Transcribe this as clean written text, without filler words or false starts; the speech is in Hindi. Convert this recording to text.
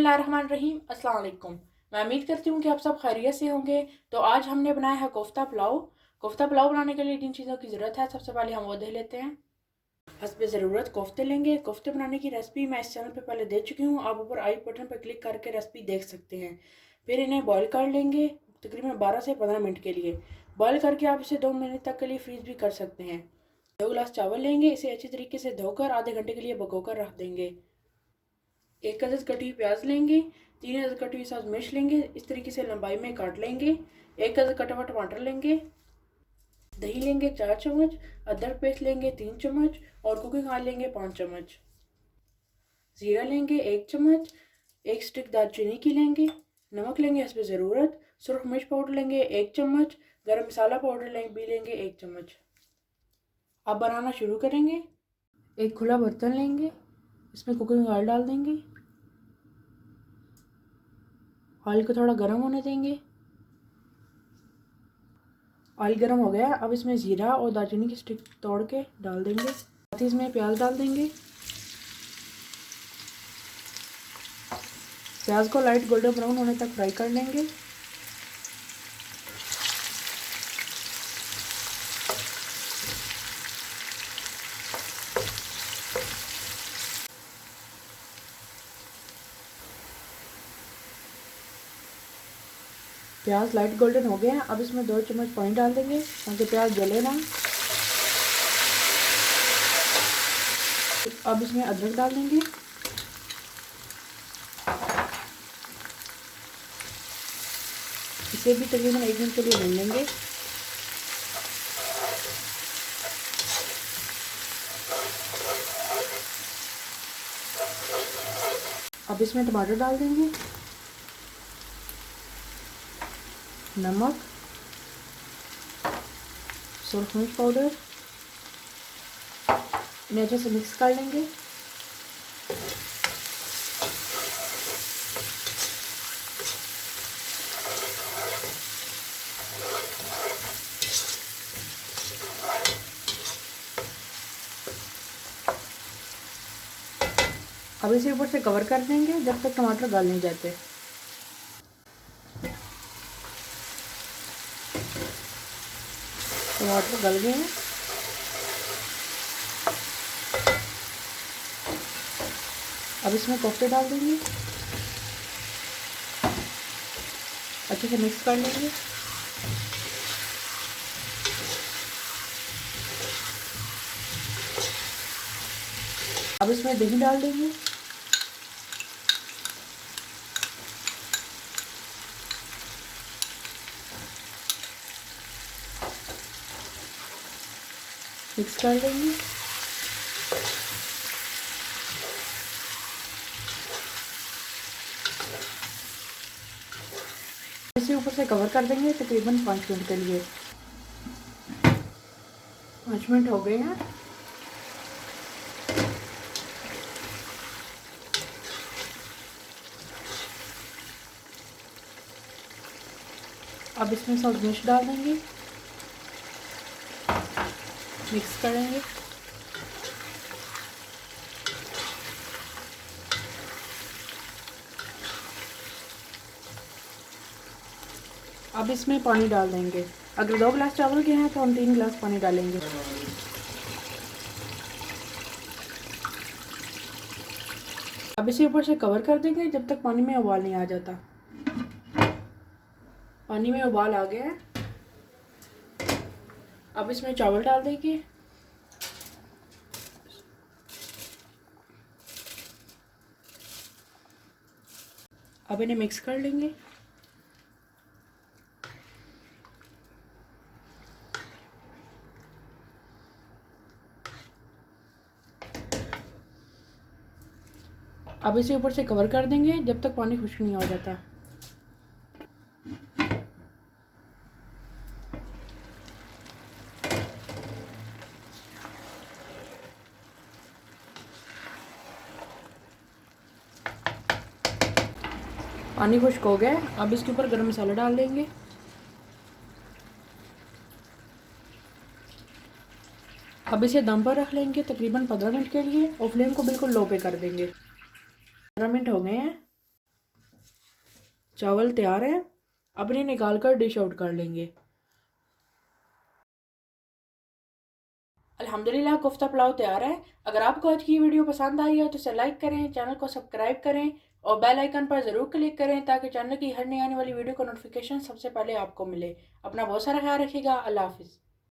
बिस्मिल्लाहिर्रहमानिर्रहीम। अस्सलाम वालेकुम। मैं उम्मीद करती हूँ कि आप सब खैरियत से होंगे। तो आज हमने बनाया है कोफ्ता पुलाव। कोफ्ता पुलाव बनाने के लिए जिन चीज़ों की ज़रूरत है सबसे पहले हम वो देख लेते हैं। हस्बे ज़रूरत कोफ्ते लेंगे। कोफ्ते बनाने की रेसिपी मैं इस चैनल पे पहले दे चुकी हूँ, आप ऊपर आई बटन पर क्लिक करके रेसिपी देख सकते हैं। फिर इन्हें बॉयल कर लेंगे तकरीबन 12 से 15 मिनट के लिए। बॉयल करके आप इसे 2 मिनट तक के लिए फ्रीज भी कर सकते हैं। 2 गिलास चावल लेंगे, इसे अच्छी तरीके से धोकर आधे घंटे के लिए भिगोकर रख देंगे। 1 अदद कटी हुई प्याज लेंगे, 3 अदद कटी हुई सब्ज मिर्च लेंगे, इस तरीके से लंबाई में काट लेंगे। 1 अदद कटा हुआ टमाटर लेंगे। दही लेंगे 4 चम्मच, अदरक पेस्ट लेंगे 3 चम्मच और कुकिंग ऑयल लेंगे 5 चम्मच। ज़ीरा लेंगे 1 चम्मच, 1 स्टिक दालचीनी की लेंगे। नमक लेंगे हस्ब ज़रूरत। सुरख मिर्च पाउडर लेंगे 1 चम्मच। गरम मसाला पाउडर लेंगे 1 चम्मच। अब बनाना शुरू करेंगे। एक खुला बर्तन लेंगे, इसमें कुकिंग ऑयल डाल देंगे। ऑयल को थोड़ा गर्म होने देंगे। ऑयल गर्म हो गया, अब इसमें ज़ीरा और दालचीनी की स्टिक तोड़ के डाल देंगे। साथ ही इसमें प्याज डाल देंगे। प्याज को लाइट गोल्डन ब्राउन होने तक फ्राई कर लेंगे। प्याज लाइट गोल्डन हो गया, अब इसमें 2 चम्मच पानी डाल देंगे ताकि प्याज जले ना। अब इसमें अदरक डाल देंगे। इसे भी तकरीबन 1 मिनट के लिए भून लेंगे। अब इसमें टमाटर डाल देंगे, नमक, सुरख मिर्च पाउडर, इन्हें अच्छे से मिक्स कर लेंगे। अब इसे ऊपर से कवर कर देंगे जब तक टमाटर गल नहीं जाते। टमाटर गल गए हैं। अब इसमें कोफ्ते डाल देंगे, अच्छे से मिक्स कर लेंगे। अब इसमें दही डाल देंगे। मिक्स कर लेंगे। इसे ऊपर से कवर कर देंगे तकरीबन 5 मिनट के लिए। 5 मिनट हो गए हैं। अब इसमें सब्ज मिर्च डाल देंगे, मिक्स करेंगे। अब इसमें पानी डाल देंगे। अगर 2 गिलास चावल के हैं तो हम 3 गिलास पानी डालेंगे। अब इसे ऊपर से कवर कर देंगे जब तक पानी में उबाल नहीं आ जाता। पानी में उबाल आ गया है, अब इसमें चावल डाल देंगे। अब इन्हें मिक्स कर लेंगे। अब इसे ऊपर से कवर कर देंगे जब तक पानी खुश्क नहीं हो जाता। पानी खुश्क हो गया, अब इसके ऊपर गरम मसाला डाल देंगे। अब इसे दम पर रख लेंगे तकरीबन 15 मिनट के लिए और फ्लेम को बिल्कुल लो पे कर देंगे। 15 मिनट हो गए हैं। चावल तैयार है, अब इन्हें निकाल कर डिश आउट कर लेंगे। अल्हम्दुलिल्लाह कोफ्ता पुलाव तैयार है। अगर आपको आज की वीडियो पसंद आई है तो इसे लाइक करें, चैनल को सब्सक्राइब करें और बेल आइकन पर ज़रूर क्लिक करें ताकि चैनल की हर नई आने वाली वीडियो का नोटिफिकेशन सबसे पहले आपको मिले। अपना बहुत सारा ख्याल रखिएगा। अल्लाह हाफिज़।